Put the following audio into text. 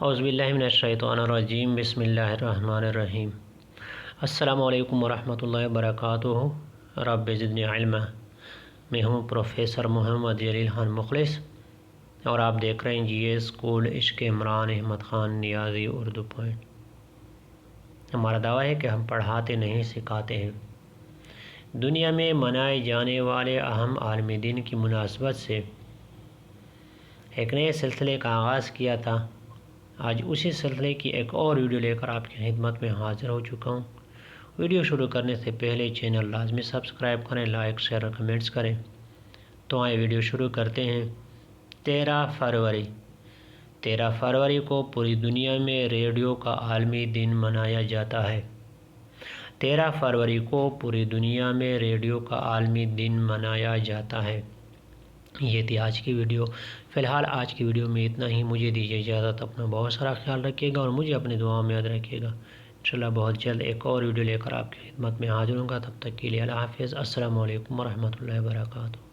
اعوذ باللہ من الشیطان الرجیم، بسم اللہ الرحمن الرحیم۔ السلام علیکم ورحمۃ اللہ وبرکاتہ۔ رب زدنی علما۔ میں ہوں پروفیسر محمد جلیل خان مخلص اور آپ دیکھ رہے ہیں جی اے اسکول عشق عمران احمد خان نیازی اردو پوائنٹ۔ ہمارا دعویٰ ہے کہ ہم پڑھاتے نہیں سکھاتے ہیں۔ دنیا میں منائے جانے والے اہم عالمی دن کی مناسبت سے ایک نئے سلسلے کا آغاز کیا تھا۔ آج اسی سلسلے کی ایک اور ویڈیو لے کر آپ کی خدمت میں حاضر ہو چکا ہوں۔ ویڈیو شروع کرنے سے پہلے چینل لازمی سبسکرائب کریں، لائک شیئر اور کمنٹس کریں۔ تو آئے ویڈیو شروع کرتے ہیں۔ 13 فروری کو پوری دنیا میں ریڈیو کا عالمی دن منایا جاتا ہے۔ 13 فروری کو پوری دنیا میں ریڈیو کا عالمی دن منایا جاتا ہے۔ یہ تھی آج کی ویڈیو۔ فی الحال آج کی ویڈیو میں اتنا ہی۔ مجھے دیجیے اجازت۔ اپنا بہت سارا خیال رکھیے گا اور مجھے اپنی دعاؤں میں یاد رکھیے گا۔ انشاءاللہ بہت جلد ایک اور ویڈیو لے کر آپ کی خدمت میں حاضر ہوں گا۔ تب تک کے لیے اللہ حافظ۔ السلام علیکم ورحمۃ اللہ وبرکاتہ۔